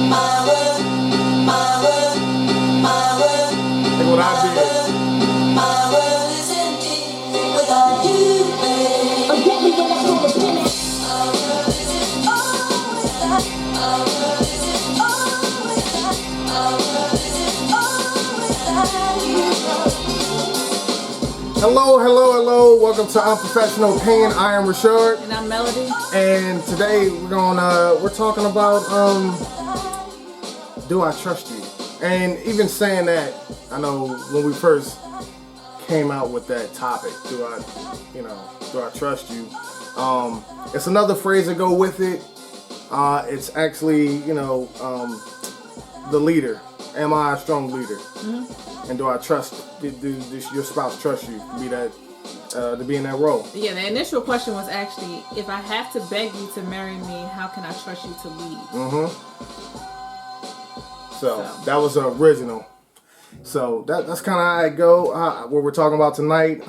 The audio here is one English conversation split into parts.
Look what I did. Hello. Welcome to Unprofessional Pain. I am Rashard. And I'm Melody. And today we're talking about do I trust you? And even saying that, I know when we first came out with that topic, do I trust you? It's another phrase that go with it. It's actually, the leader. Am I a strong leader? Mm-hmm. And do I trust? Do your spouse trust you to be that? To be in that role? Yeah, the initial question was actually, if I have to beg you to marry me, how can I trust you to lead? Mm-hmm. So that was the original. So that's kind of how I go. What we're talking about tonight.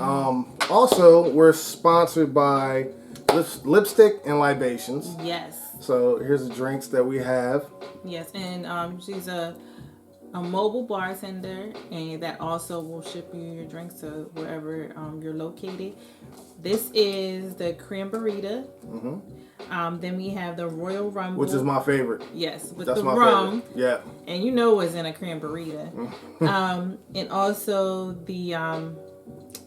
Also, we're sponsored by Lipstick and Libations. Yes. So here's the drinks that we have. Yes, and she's a mobile bartender, and that also will ship you your drinks to wherever you're located. This is the Cranberita. Mm-hmm. Then we have the Royal Rumble, which is my favorite. Yes, with that's the my rum. Favorite. Yeah. And you know what's in a Cranberita. And also the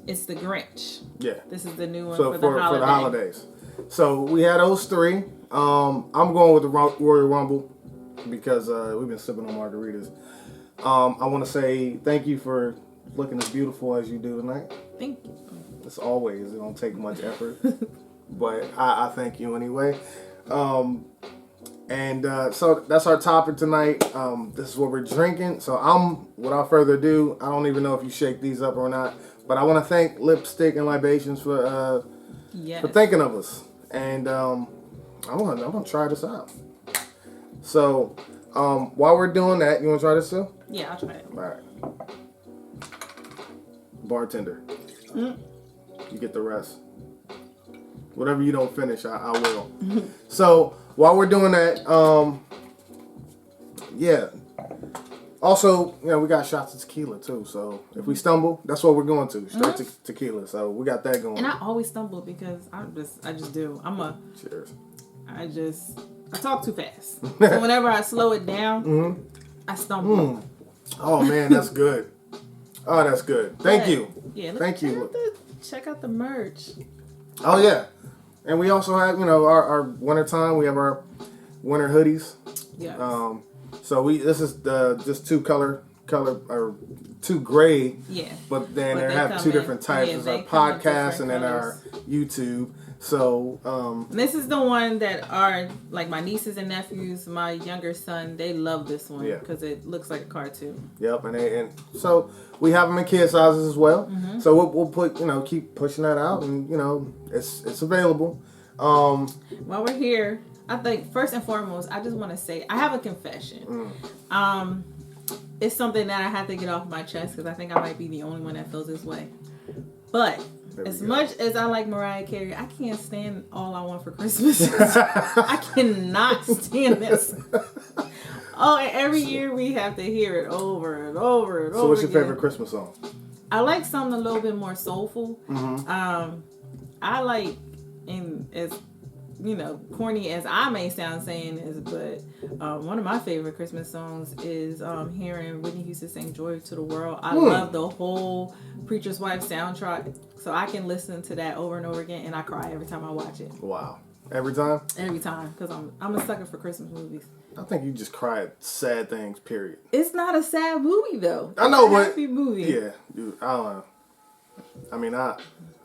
it's the Grinch. Yeah. This is the new one for the holidays. So we had those three. I'm going with the Royal Rumble because we've been sipping on margaritas. I want to say thank you for looking as beautiful as you do tonight. Thank you. As always, it don't take much effort, but I thank you anyway. So that's our topic tonight. This is what we're drinking. So without further ado, I don't even know if you shake these up or not, but I want to thank Lipstick and Libations for thinking of us. And I'm gonna try this out. So while we're doing that, you want to try this too? Yeah, I'll try it. All right. Bartender. Mm. You get the rest. Whatever you don't finish, I will. So while we're doing that, Also, we got shots of tequila too. So if we stumble, that's what we're going to. Straight to tequila. So we got that going. And I always stumble because I just do. Cheers. I talk too fast. So whenever I slow it down, I stumble. Oh man, that's good. Oh, that's good. Thank you. Yeah. Thank you. Check out the merch. Oh yeah, and we also have our winter time. We have our winter hoodies. Yeah. So this is just two color or two gray. Yeah. But then they have two different types. There's our podcast and then our YouTube. So this is the one that are like my nieces and nephews, my younger son, they love this one because it looks like a cartoon. Yep, and so we have them in kid sizes as well. Mm-hmm. So we'll put keep pushing that out, and it's available. While we're here, I think first and foremost, I just want to say I have a confession. It's something that I have to get off my chest because I think I might be the only one that feels this way, but. As much as I like Mariah Carey, I can't stand All I Want for Christmas. I cannot stand this. Oh, and every year we have to hear it over and over and over. So what's your favorite Christmas song? I like something a little bit more soulful. Mm-hmm. I like, and as corny as I may sound saying this, but one of my favorite Christmas songs is hearing Whitney Houston sing Joy to the World. I love the whole Preacher's Wife soundtrack, so I can listen to that over and over again, and I cry every time I watch it. Wow. Every time? Every time, because I'm a sucker for Christmas movies. I think you just cry at sad things, period. It's not a sad movie, though. I know, but... happy movie. Yeah, dude, I don't know. I mean, I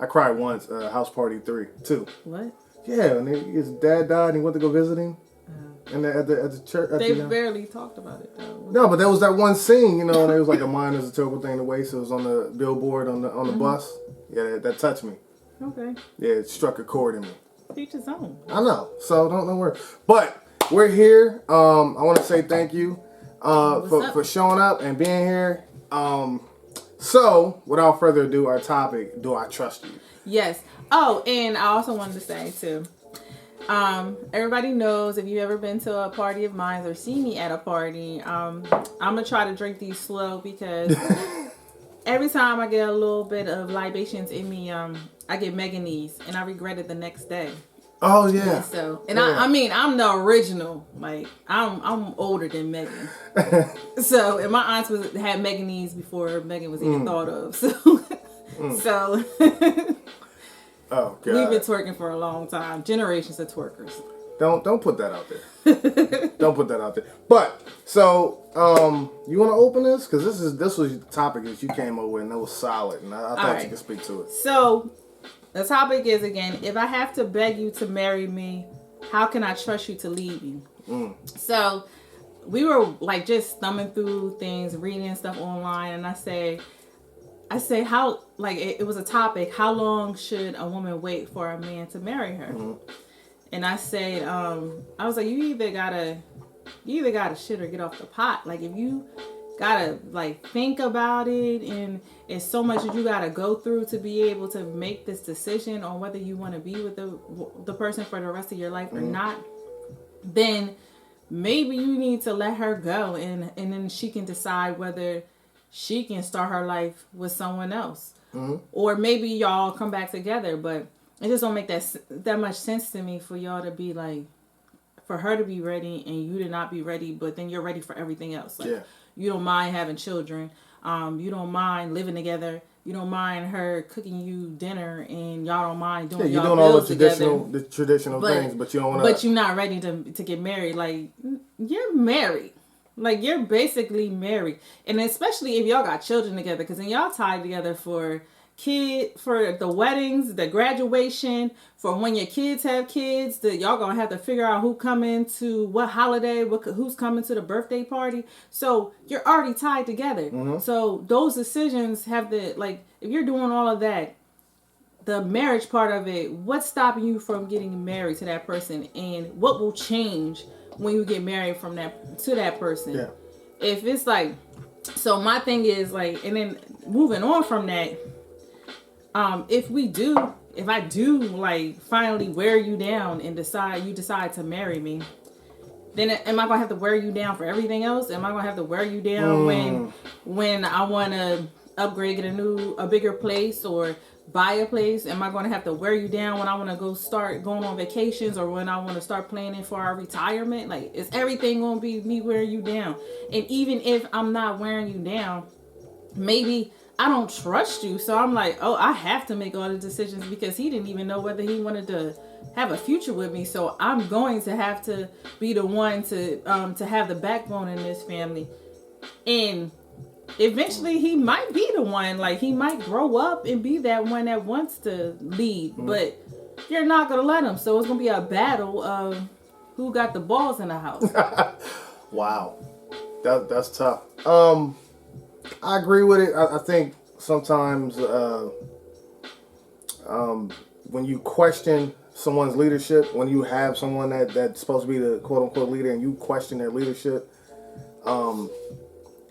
cried once, House Party 3, too. What? Yeah, and his dad died and he went to go visit him. And at the church. They barely talked about it, though. No, but there was that one scene, and it was like a mine is a terrible thing to waste. It was on the billboard on the bus. Yeah, that touched me. Okay. Yeah, it struck a chord in me. Each his own. I know, so don't worry. But we're here. I want to say thank you for showing up and being here. So, without further ado, our topic, do I trust you? Yes. Oh, and I also wanted to say, too, Everybody knows if you've ever been to a party of mine or seen me at a party, I'm gonna try to drink these slow because every time I get a little bit of libations in me, I get Meganese and I regret it the next day. Oh yeah. So, and I mean, I'm the original. Like, I'm older than Megan. So, and my aunts had Meganese before Megan was even thought of. So, so oh god. we've been twerking for a long time. Generations of twerkers. Don't put that out there. Don't put that out there. But so, you want to open this because this was the topic that you came up with and it was solid, and I thought you could speak to it. So, the topic is again: if I have to beg you to marry me, how can I trust you to leave you? So, we were like just thumbing through things, reading stuff online, and I say how like it was a topic: how long should a woman wait for a man to marry her? And I said, I was like, you either gotta shit or get off the pot. Like if you gotta like think about it, and it's so much that you gotta go through to be able to make this decision on whether you want to be with the person for the rest of your life or not, then maybe you need to let her go, and then she can decide whether she can start her life with someone else, or maybe y'all come back together, but. It just don't make that much sense to me for y'all to be like, for her to be ready and you to not be ready, but then you're ready for everything else. Like, you don't mind having children. You don't mind living together. You don't mind her cooking you dinner, and y'all don't mind doing you're y'all doing all bills the traditional things, but you don't want to. But you're not ready to get married. Like, you're married. Like, you're basically married, and especially if y'all got children together, because then y'all tied together for the weddings, the graduation, for when your kids have kids, that y'all gonna have to figure out who coming to what holiday, who's coming to the birthday party. So you're already tied together. So those decisions have to, like, if you're doing all of that, the marriage part of it, what's stopping you from getting married to that person, and what will change when you get married to that person? Yeah. If it's like, so my thing is like, and then moving on from that. If I do like finally wear you down and you decide to marry me, then am I gonna have to wear you down for everything else? Am I gonna have to wear you down when I want to upgrade, get a bigger place or buy a place? Am I gonna have to wear you down when I want to start going on vacations, or when I want to start planning for our retirement? Like, is everything gonna be me wearing you down? And even if I'm not wearing you down, maybe I don't trust you, so I'm like, oh, I have to make all the decisions because he didn't even know whether he wanted to have a future with me. So I'm going to have to be the one to have the backbone in this family, and eventually he might be the one. Like, he might grow up and be that one that wants to lead, but you're not gonna let him. So it's gonna be a battle of who got the balls in the house. Wow, that's tough. I agree with it. I think sometimes when you question someone's leadership, when you have someone that's supposed to be the quote unquote leader and you question their leadership,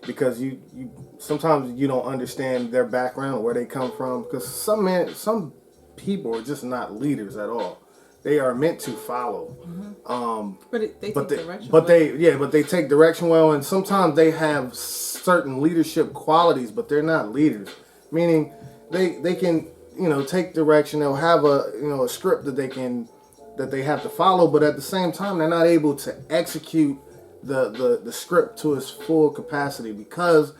because you sometimes you don't understand their background or where they come from, because some people are just not leaders at all. They are meant to follow. But they take direction well, and sometimes they have certain leadership qualities, but they're not leaders. Meaning they can, take direction. They'll have a script that they have to follow, but at the same time they're not able to execute the script to its full capacity because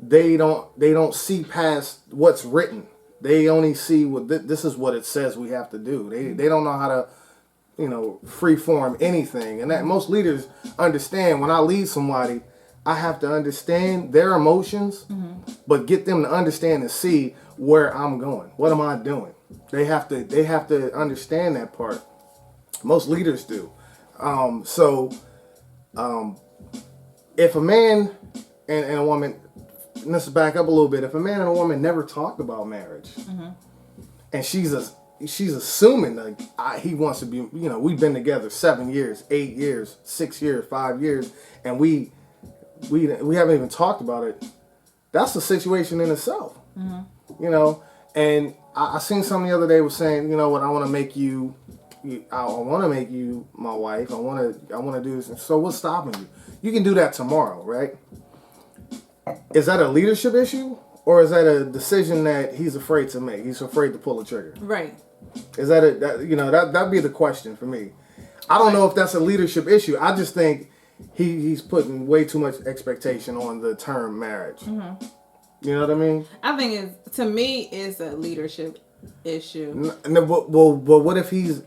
they don't see past what's written. They only see this is what it says we have to do. They don't know how to, free form anything. And that most leaders understand when I lead somebody, I have to understand their emotions, but get them to understand and see where I'm going. What am I doing? They have to understand that part. Most leaders do. If a man and a woman, and let's back up a little bit. If a man and a woman never talked about marriage, and she's assuming that he wants to be, we've been together 7 years, 8 years, 6 years, 5 years, and we haven't even talked about it. That's a situation in itself, And I seen something the other day was saying, you know what, I want to make you, I want to make you my wife. I want to do this. So what's stopping you? You can do that tomorrow, right? Is that a leadership issue, or is that a decision that he's afraid to make? He's afraid to pull the trigger. Right. Is that that'd be the question for me. I don't know if that's a leadership issue. I just think he's putting way too much expectation on the term marriage. Mm-hmm. You know what I mean? I think to me it's a leadership issue. No, but what if he's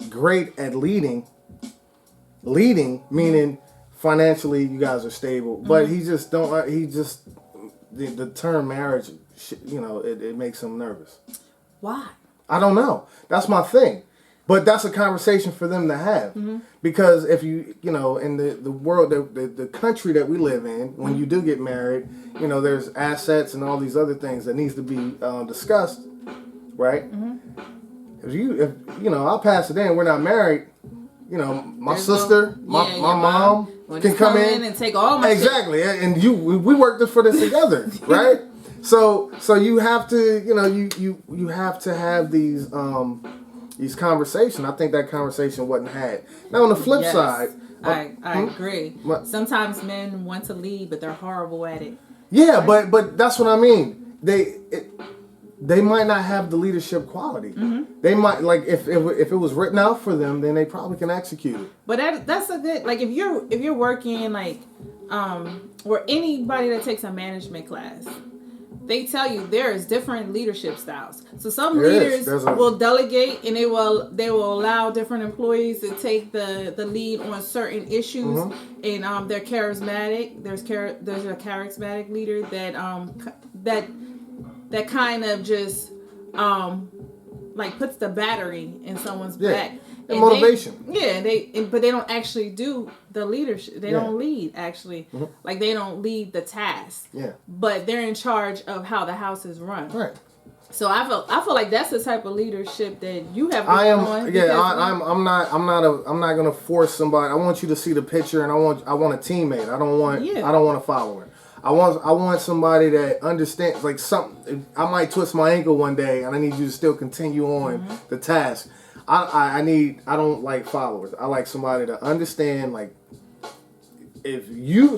great at leading, meaning financially you guys are stable, but he just don't. He just the term marriage, it makes him nervous. Why? I don't know. That's my thing. But that's a conversation for them to have. Mm-hmm. Because if in the world, the country that we live in, when you do get married, there's assets and all these other things that needs to be discussed, right? Mm-hmm. If I'll pass it in, we're not married, my sister, my mom can come in and take all my exactly, shit. And we worked for this together, right? So you have to, you have to have these conversations. I think that conversation wasn't had. Now on the flip side, I agree. What? Sometimes men want to lead, but they're horrible at it. Yeah, right? but that's what I mean. They might not have the leadership quality. Mm-hmm. They might if it was written out for them, then they probably can execute it. But that's a good if you're working or anybody that takes a management class. They tell you there is different leadership styles. So some leaders will delegate and they will allow different employees to take the lead on certain issues. Mm-hmm. And they're charismatic. There's a charismatic leader that kind of just puts the battery in someone's back. And motivation. But they don't actually do the leadership. They don't lead, actually. Mm-hmm. They don't lead the task. Yeah. But they're in charge of how the house is run. Right. So I feel like that's the type of leadership that you have. I'm not gonna force somebody. I want you to see the picture, and I want a teammate. I don't want a follower. I want somebody that understands something. I might twist my ankle one day, and I need you to still continue on the task. I don't like followers. I like somebody to understand, if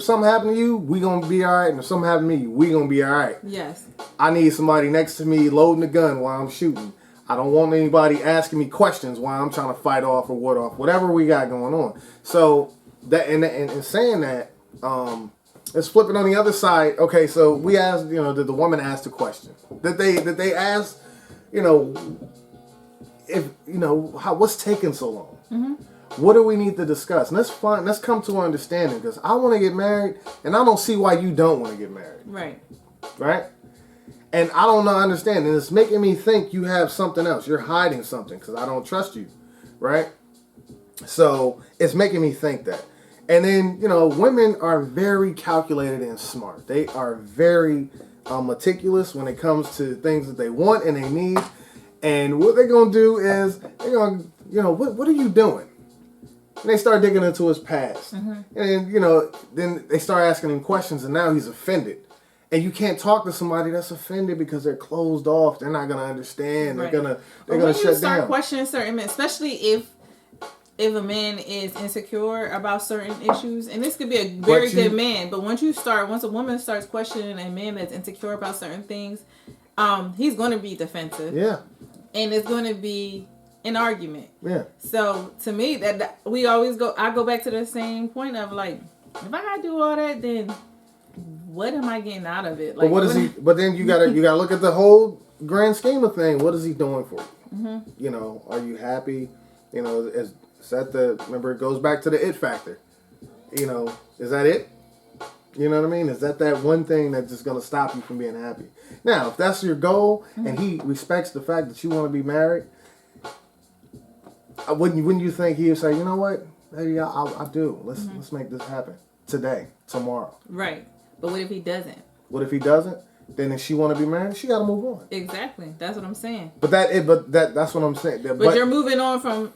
something happened to you, we gonna be alright, and if something happened to me, we gonna be alright. Yes. I need somebody next to me loading the gun while I'm shooting. I don't want anybody asking me questions while I'm trying to fight off or ward off, whatever we got going on. So that and saying that, let's flip it on the other side. Okay, so we asked, did the woman ask the question? Did they ask, if what's taking so long? Mm-hmm. What do we need to discuss? And let's come to an understanding, because I want to get married, and I don't see why you don't want to get married. Right. And I don't understand, and it's making me think you have something else. You're hiding something because I don't trust you, right? So it's making me think that. And then women are very calculated and smart. They are very meticulous when it comes to things that they want and they need. And what they're going to do is, they're going to, what are you doing? And they start digging into his past. Mm-hmm. And, then they start asking him questions, and now he's offended. And you can't talk to somebody that's offended because they're closed off. They're not going to understand. Right. They're going to shut down. When you start questioning certain men, especially if a man is insecure about certain issues, and this could be a very good man, but once a woman starts questioning a man that's insecure about certain things, he's going to be defensive. Yeah. And it's going to be an argument. Yeah. So to me, that I go back to the same point of if I gotta do all that, then what am I getting out of it? But then you gotta look at the whole grand scheme of things. What is he doing for you? Mm-hmm. Are you happy? Remember, it goes back to the it factor. Is that it? You know what I mean? Is that one thing that's just going to stop you from being happy? Now, if that's your goal, and he respects the fact that you want to be married, wouldn't you think he would say, you know what? Maybe I do. Let's make this happen today, tomorrow. Right. But what if he doesn't? What if he doesn't? Then if she want to be married, she got to move on. Exactly. That's what I'm saying. That's what I'm saying. But you're moving on from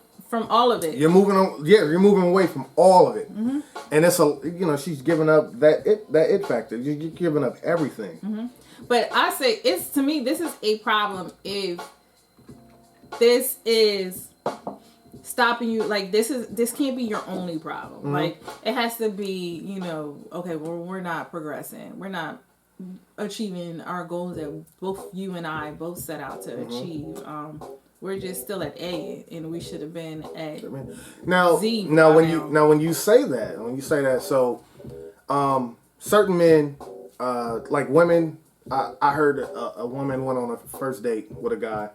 all of it. You're moving on. Yeah, you're moving away from all of it. Mm-hmm. And it's she's giving up that it factor. You're giving up everything. Mm-hmm. But I say to me, this is a problem if this is stopping you. Like, this can't be your only problem. Mm-hmm. Like, it has to be, okay, well, we're not progressing. We're not achieving our goals that both you and I both set out to achieve. We're just still at A, and we should have been at Z. When you say that, so certain men, like women, I heard a woman went on a first date with a guy,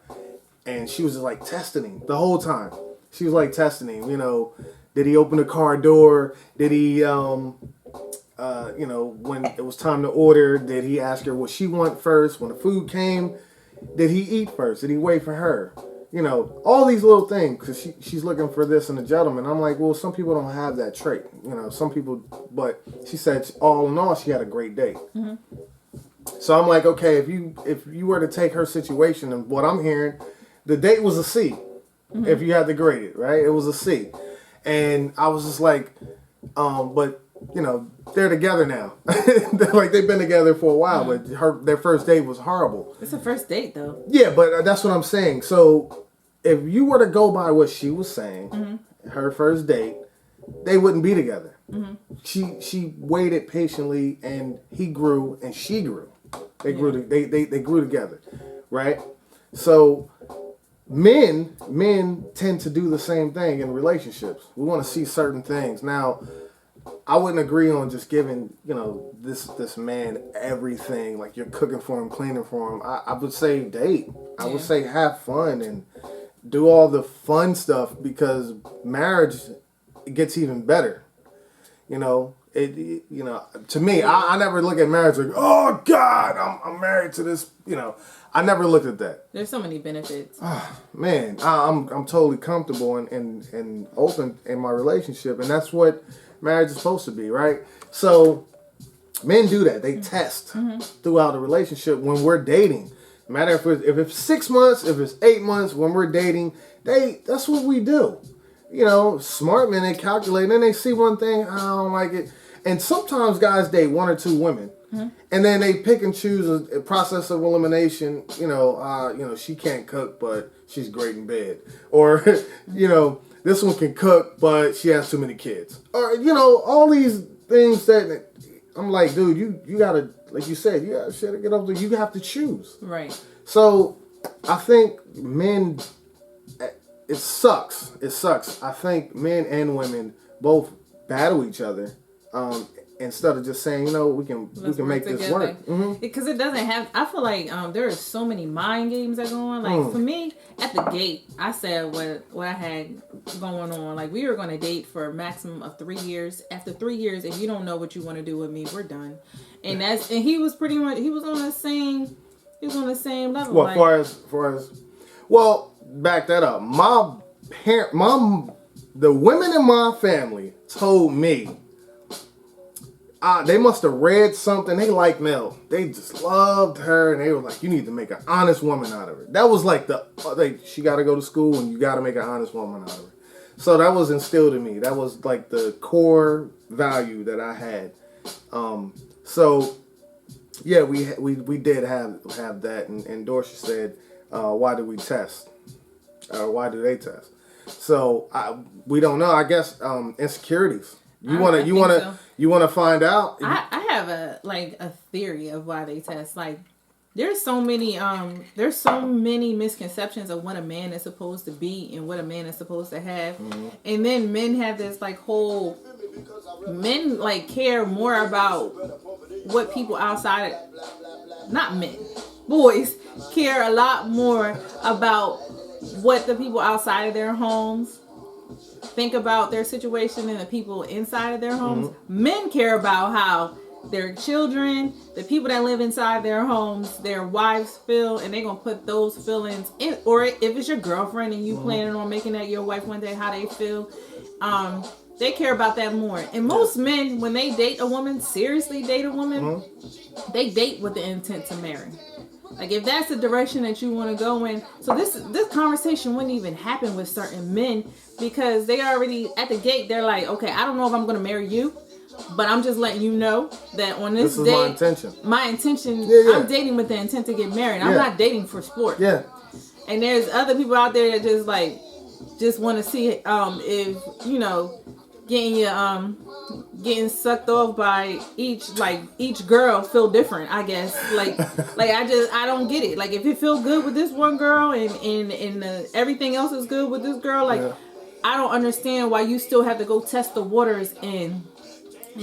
and she was just like testing him the whole time. She was like testing him. Did he open the car door? Did he when it was time to order, did he ask her what she want first? When the food came, did he eat first? Did he wait for her? All these little things, because she's looking for this in a gentleman. I'm like, well, some people don't have that trait. Some people, but she said all in all, she had a great date. Mm-hmm. So I'm like, okay, if you were to take her situation and what I'm hearing, the date was a C. Mm-hmm. If you had to grade it, right? It was a C. And I was just like, but they're together now. Like, they've been together for a while, but their first date was horrible. It's a first date, though. Yeah, but that's what I'm saying. So if you were to go by what she was saying, mm-hmm. her first date, they wouldn't be together. Mm-hmm. She waited patiently, and he grew, and she grew. They grew. They grew together, right? So men tend to do the same thing in relationships. We want to see certain things. Now, I wouldn't agree on just giving, this man everything. Like, you're cooking for him, cleaning for him. I would say date. I would say have fun and do all the fun stuff, because marriage gets even better. To me, I never look at marriage like, oh God, I'm married to this. I never looked at that. There's so many benefits. Man, I'm totally comfortable and open in my relationship, and that's what marriage is supposed to be, right? So men do that. They test throughout a relationship when we're dating. No matter if it's 6 months, if it's 8 months, when we're dating, that's what we do. Smart men, they calculate, and then they see one thing, I don't like it. And sometimes guys date one or two women, and then they pick and choose a process of elimination. She can't cook, but she's great in bed. Or, this one can cook, but she has too many kids. Or, all these things that I'm like, dude, you gotta, like you said, you gotta get up there. You have to choose. Right. So I think men, it sucks. I think men and women both battle each other. Instead of just saying, we can make this work. Because it doesn't have. I feel like there are so many mind games that go on. Like for me, at the gate, I said what I had going on. Like, we were going to date for a maximum of 3 years. After 3 years, if you don't know what you want to do with me, we're done. And he was pretty much on the same level. Well, far as well, back that up. The women in my family told me. They must have read something. They liked Mel. They just loved her, and they were like, "You need to make an honest woman out of her." That was like she got to go to school, and you got to make an honest woman out of her. So that was instilled in me. That was like the core value that I had. So yeah, we did have that, and Dorsey said, "Why do we test? Why do they test?" So we don't know. I guess insecurities. You want to find out? I have a theory of why they test. Like, there's so many misconceptions of what a man is supposed to be and what a man is supposed to have. Mm-hmm. And then men have this men care more about what people outside not men, boys care a lot more about what the people outside of their homes think about their situation and the people inside of their homes. Mm-hmm. Men care about how their children, the people that live inside their homes, their wives feel, and they're going to put those feelings in. Or if it's your girlfriend and you planning on making that your wife one day, how they feel. They care about that more. And most men, when they date a woman, seriously date a woman, they date with the intent to marry. Like, if that's the direction that you want to go in. So this conversation wouldn't even happen with certain men, because they already at the gate, they're like, okay, I don't know if I'm going to marry you, but I'm just letting you know that on this is date, my intention. I'm dating with the intent to get married. I'm not dating for sport. Yeah. And there's other people out there that just like, just want to see if getting sucked off by each girl feel different, I guess. Like I don't get it. Like if it feel good with this one girl and everything else is good with this girl, like I don't understand why you still have to go test the waters and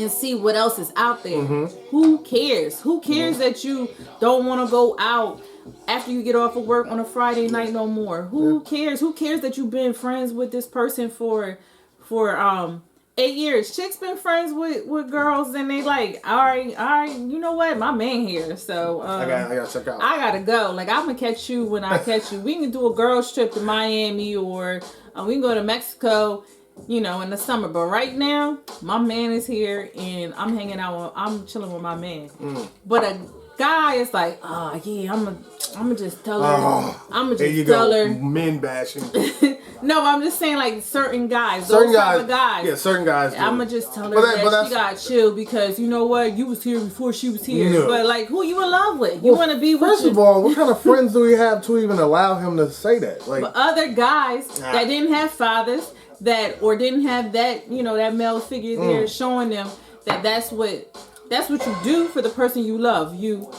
see what else is out there. Who cares? Who cares that you don't want to go out after you get off of work on a Friday night no more? Who cares? Who cares that you've been friends with this person for 8 years? Chicks been friends with girls and they like, all right, you know what? My man here. So I gotta check out. I gotta go. Like I'm gonna catch you when I catch you. We can do a girls trip to Miami or we can go to Mexico, in the summer. But right now, my man is here and I'm hanging out. I'm chilling with my man. But a guy is like, oh yeah, I'm gonna just tell her. I'm gonna just tell her. Men bashing. No, I'm just saying like certain guys. Certain those guys. Yeah, certain guys. I'm gonna just tell her that she got chill because you know what, you was here before she was here. Yeah. But like, who you in love with? You want to be with? First of all, what kind of friends do we have to even allow him to say that? Like, but other guys that didn't have fathers or didn't have that that male figure there showing them that's what you do for the person you love. You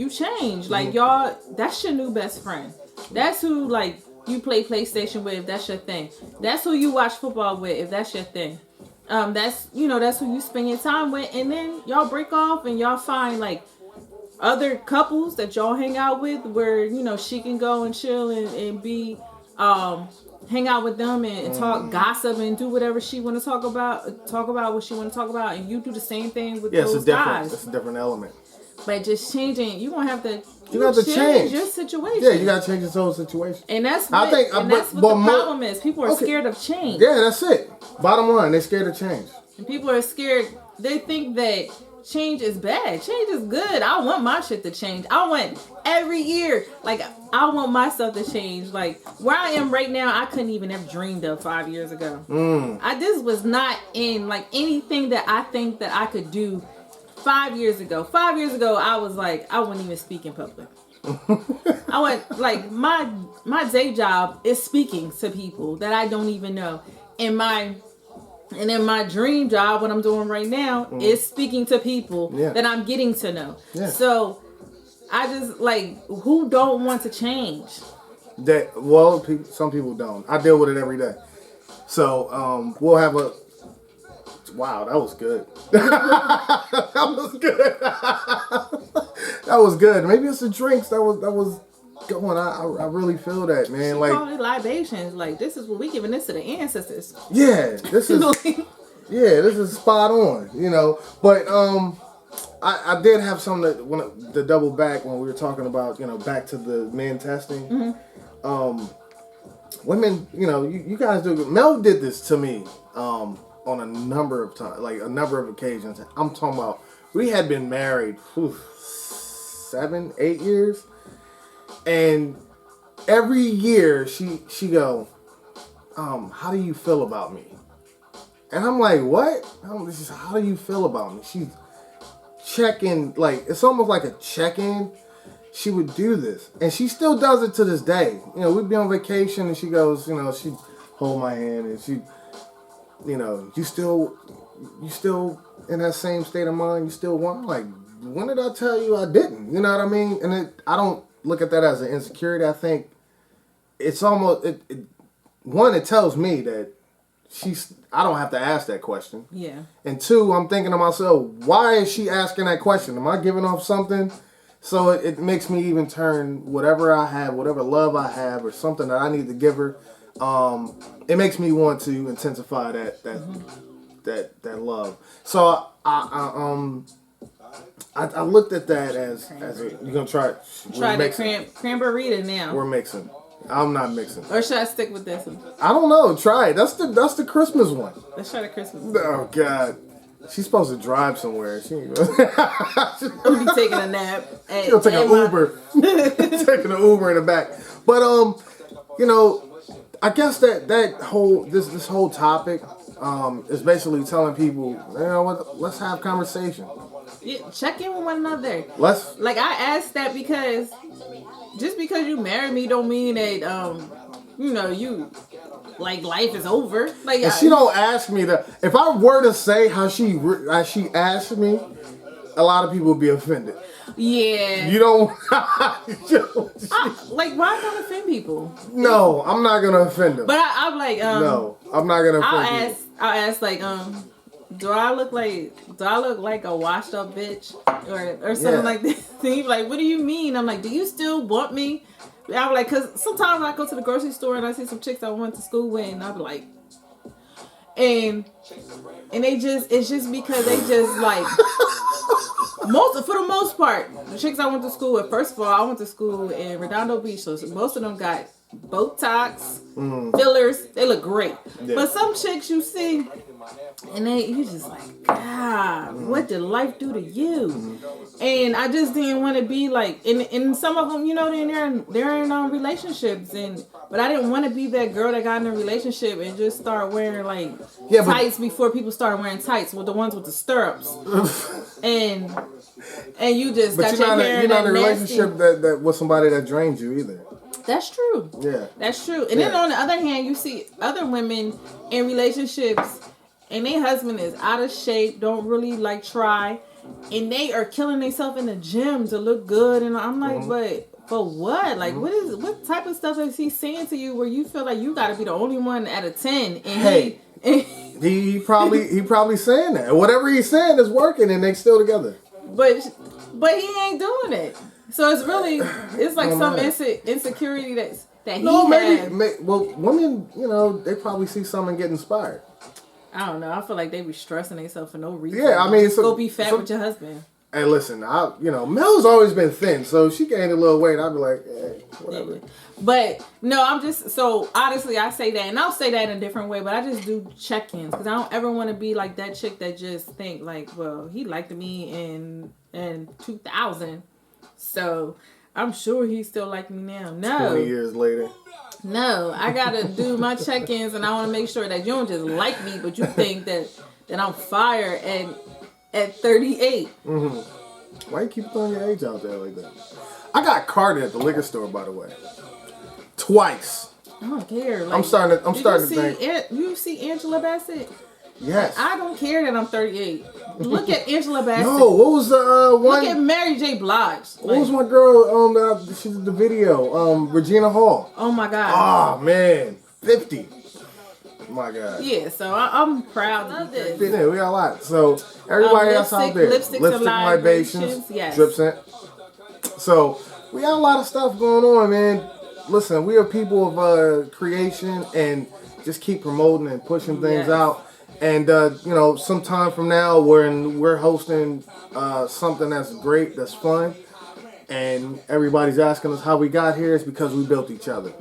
change. Like y'all, that's your new best friend. That's who like you play PlayStation with if that's your thing. That's who you watch football with if that's your thing. That's who you spend your time with, and then y'all break off and y'all find like other couples that y'all hang out with where she can go and chill and be hang out with them and talk gossip and do whatever she want to talk about what she want to talk about, and you do the same thing with those guys. It's a different element. But just changing, you're gonna have to. You have to change your situation. Yeah, you gotta change your whole situation. And that's what the problem is. People are scared of change. Yeah, that's it. Bottom line, they're scared of change. And people are scared. They think that change is bad. Change is good. I want my shit to change. I want every year. Like I want myself to change. Like where I am right now, I couldn't even have dreamed of 5 years ago. This was not in like anything that I think that I could do. 5 years ago. 5 years ago, I was like, I wouldn't even speak in public. I went like my day job is speaking to people that I don't even know. And then my dream job, what I'm doing right now, is speaking to people that I'm getting to know. Yeah. So I just like, who don't want to change? Some people don't. I deal with it every day. So we'll have a. Wow, that was good. That was good. That was good. Maybe it's the drinks that was going. I really feel that, man. She called it libations. Like this is what we giving this to the ancestors. Yeah, this is. This is spot on. But I did have something to double back when we were talking about back to the men testing. Women, you guys do. Mel did this to me. On a number of times, like a number of occasions. I'm talking about, we had been married 7, 8 years, and every year she go, how do you feel about me? And I'm like, what? How do you feel about me? She's checking, like it's almost like a check-in. She would do this, and she still does it to this day. We'd be on vacation, and she goes, she'd hold my hand, and she. You still in that same state of mind. You still want, like, when did I tell you I didn't? You know what I mean? And I don't look at that as an insecurity. I think it's almost it tells me that I don't have to ask that question. Yeah. And two, I'm thinking to myself, why is she asking that question? Am I giving off something? So it makes me even turn whatever I have, whatever love I have, or something that I need to give her. It makes me want to intensify that love. So I looked at that as you're gonna try the cranberry now. We're mixing. I'm not mixing. Or should I stick with this one? I don't know. Try it. That's the Christmas one. Let's try the Christmas one. Oh God. She's supposed to drive somewhere. She ain't gonna be taking a nap. She'll take an Uber. Taking an Uber in the back. But I guess that whole this whole topic is basically telling people, what, let's have conversation. Yeah, check in with one another. I asked that because just because you married me don't mean that like life is over. Like, and she don't ask me that. If I were to say how she asked me, a lot of people would be offended. Yeah. You don't. Like, why not offend people? No, I'm not gonna offend them. But I'm like, no, I'm not gonna offend people. I'll ask like, do I look like a washed up bitch or something like that? He's like, what do you mean? I'm like, do you still want me? I'm like, cause sometimes I go to the grocery store and I see some chicks I went to school with, and I'm like, and it's just because they just like for the most part, the chicks I went to school with. First of all, I went to school in Redondo Beach, so most of them got Botox, fillers. They look great, but some chicks you see. And you just like, God, what did life do to you? And I just didn't want to be like, and some of them, you know, they're in relationships, but I didn't want to be that girl that got in a relationship and just start wearing like tights before people started wearing tights, with the ones with the stirrups, and you just got your hair. You're not in a relationship that with somebody that drains you either. That's true. Yeah, that's true. And then on the other hand, you see other women in relationships. And their husband is out of shape, don't really like try, and they are killing themselves in the gym to look good. And I'm like, but for what? Like, what type of stuff is he saying to you where you feel like you got to be the only one out of 10? And he probably saying that. Whatever he's saying is working, and they still together. But he ain't doing it. So it's like some insecurity that he has. Well, women, you know, they probably see something and get inspired. I don't know. I feel like they be stressing themselves for no reason. Yeah, I mean, go be fat with your husband. Hey, listen, Mel's always been thin, so she gained a little weight. I'd be like, whatever. Yeah. But no, I'm just so honestly, I say that, and I'll say that in a different way. But I just do check-ins because I don't ever want to be like that chick that just think like, well, he liked me in 2000, so I'm sure he still like me now. No, 20 years later. No, I gotta do my check-ins, and I want to make sure that you don't just like me, but you think that I'm fire at 38. Why you keep throwing your age out there like that? I got carded at the liquor store, by the way, twice. I don't care. Like, I'm starting to think. You see Angela Bassett? Yes. I don't care that I'm 38. Look at Angela Bassett. No, what was the one? Look at Mary J. Blige. What was my girl? She did the video. Regina Hall. Oh my God. Oh man, 50. My God. Yeah, so I'm proud of this. Yeah, we got a lot. So everybody else out there, lipstick libations, yes. Drip scent. So we got a lot of stuff going on, man. Listen, we are people of creation, and just keep promoting and pushing things out. And, sometime from now, we're hosting something that's great, that's fun, and everybody's asking us how we got here. It's because we built each other.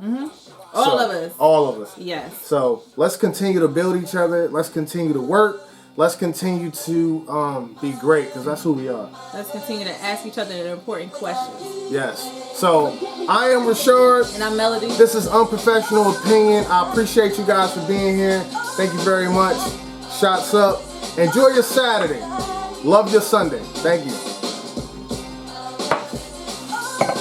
All of us. All of us. Yes. So let's continue to build each other. Let's continue to work. Let's continue to be great, because that's who we are. Let's continue to ask each other the important questions. Yes. So I am Rashard. And I'm Melody. This is Unprofessional Opinion. I appreciate you guys for being here. Thank you very much. Shots up. Enjoy your Saturday. Love your Sunday. Thank you.